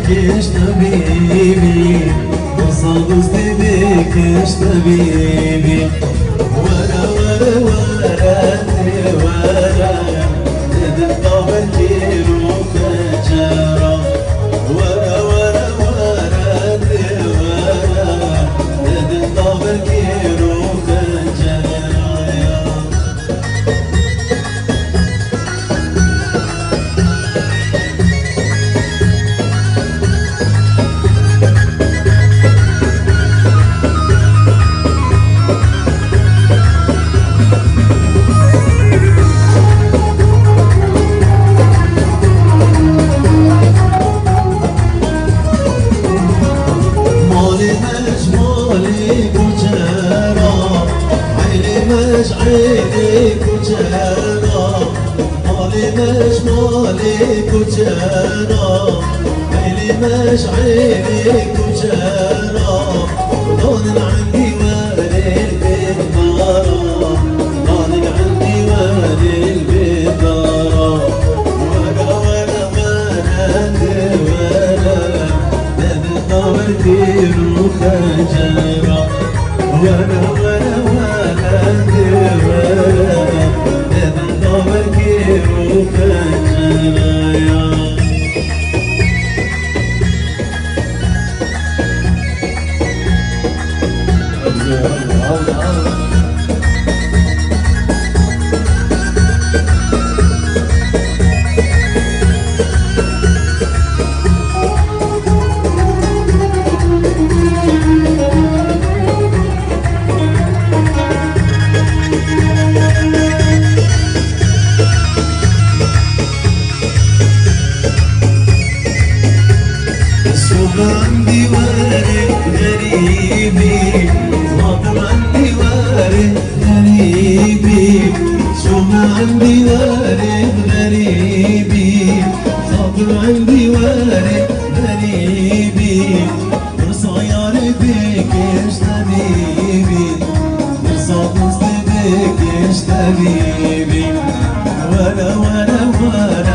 بكش طبيبي وصادوس بكش طبيبي ورا ورا ورا ورا ندن طابر كيلو فجرا ورا ورا ورا ورا ندن طابر كيلو فجرا عينيك وجانا مالي مش مالك وجانا عيني مش عينيك وجانا ضان عندي والد بالدارا ضان عندي والد بالدارا ورا ورا ورا ورا نادي الطابر كيلو خجرا ورا ورا عندي وارد غريبي صابر عندي وارد غريبي شوف عندي وارد غريبي صابر عندي وارد غريبي صاير بك ايش طبيبي صابر بك ايش طبيبي ولا ولا ولا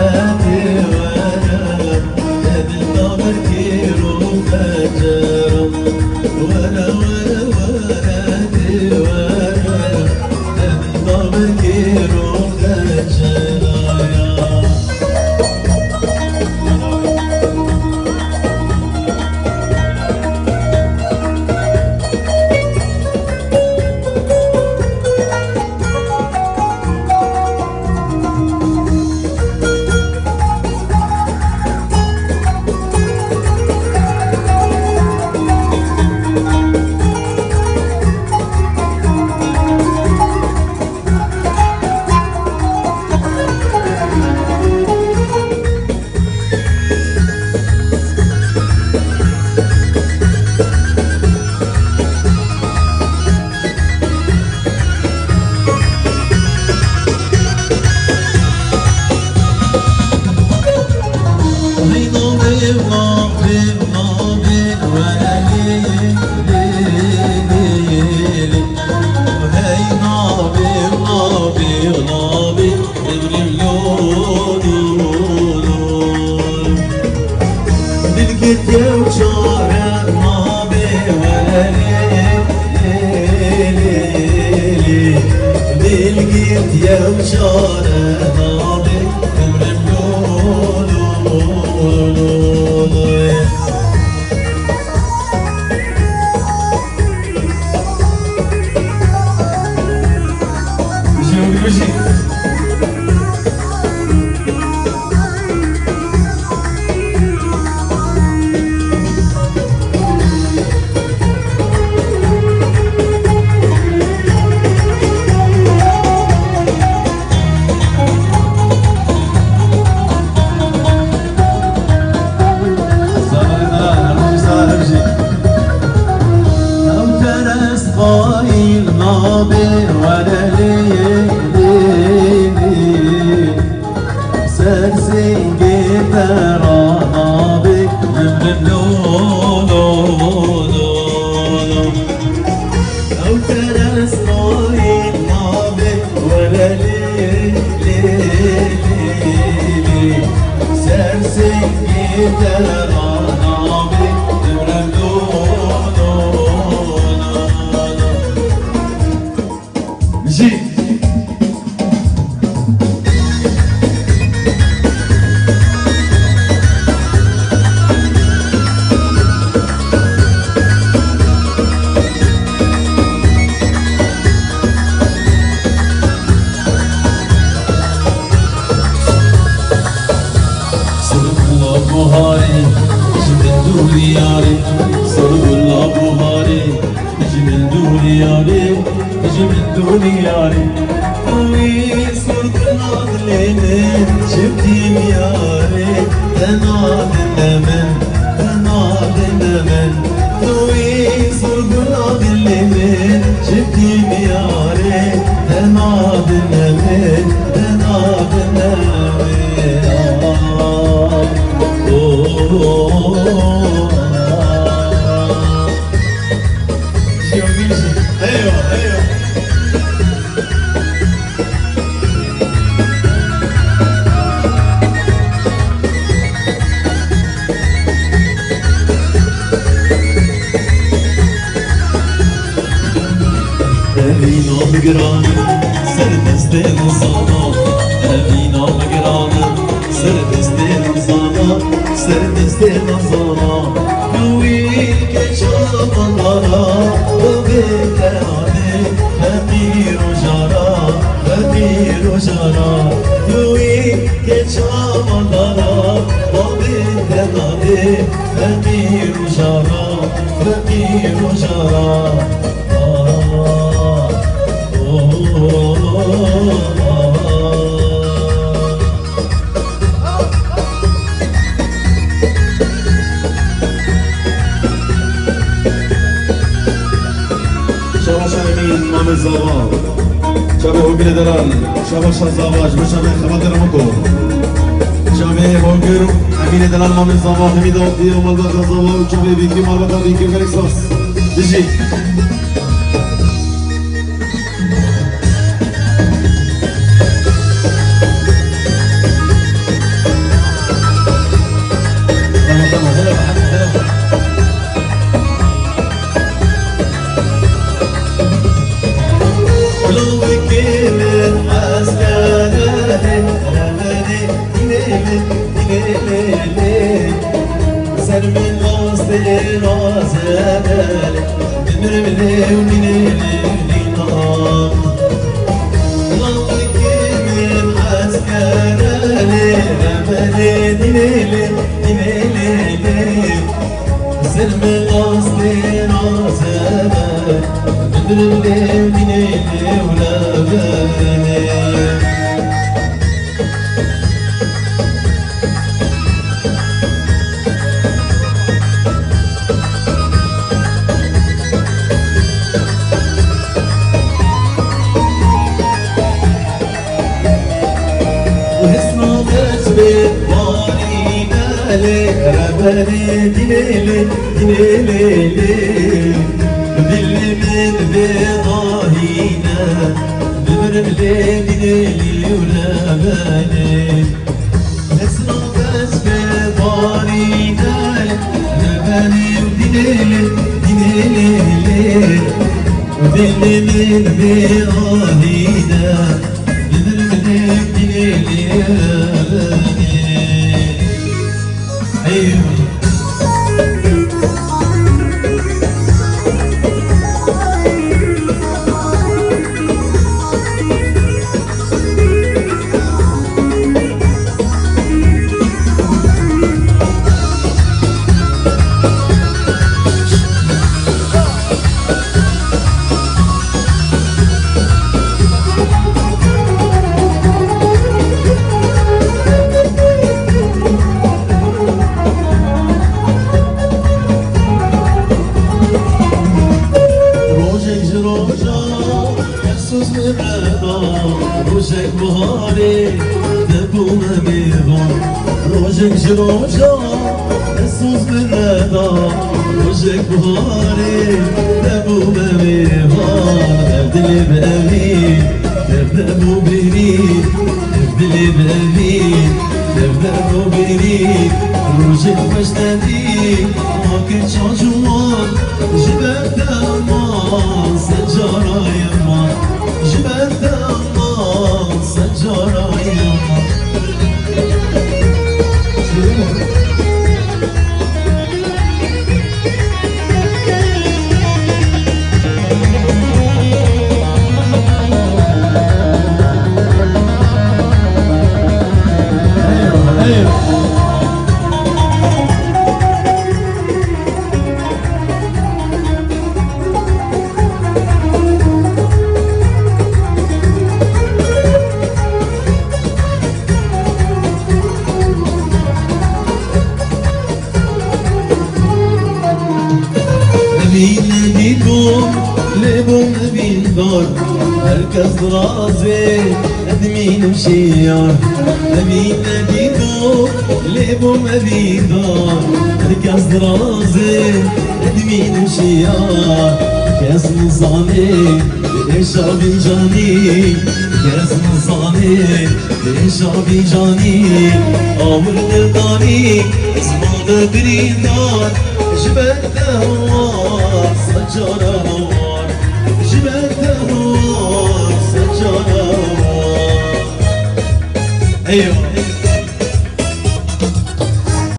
يا وشارة ناضي قايل ناظر ولا ليه دنياري ويسرد ناضلين شفتي مياري تناضل من ويسرد ناضلين شفتي مياري تناضل من ايوه ايوه Evina migranı serdestin sana Evina migranı serdestin sana Serdestin sana Yuvi geçamanlara Bebeklerde Emir o jara Yuvi geçamanlara Bebeklerde Emir o jara امام زاوا شبه هوگیر درال شبه شزاواج بشبه خبر رمکو شبه هوگیر امین درال امام زاوا حمید آفی و مالبات زاوا و شبه بیکی مالبات بیکی گلیکساس دیجی كاس رازي ادمين مشيار نبي نبيدو ليبو مبيدو كاس رازي ادمين مشيار كاس نظامي بإشرب جاني كاس نظامي بإشرب جاني أمر دلداني اسمه بريدار جبت هوار سجارة هوار جبت هوار سجارة هوار أيوه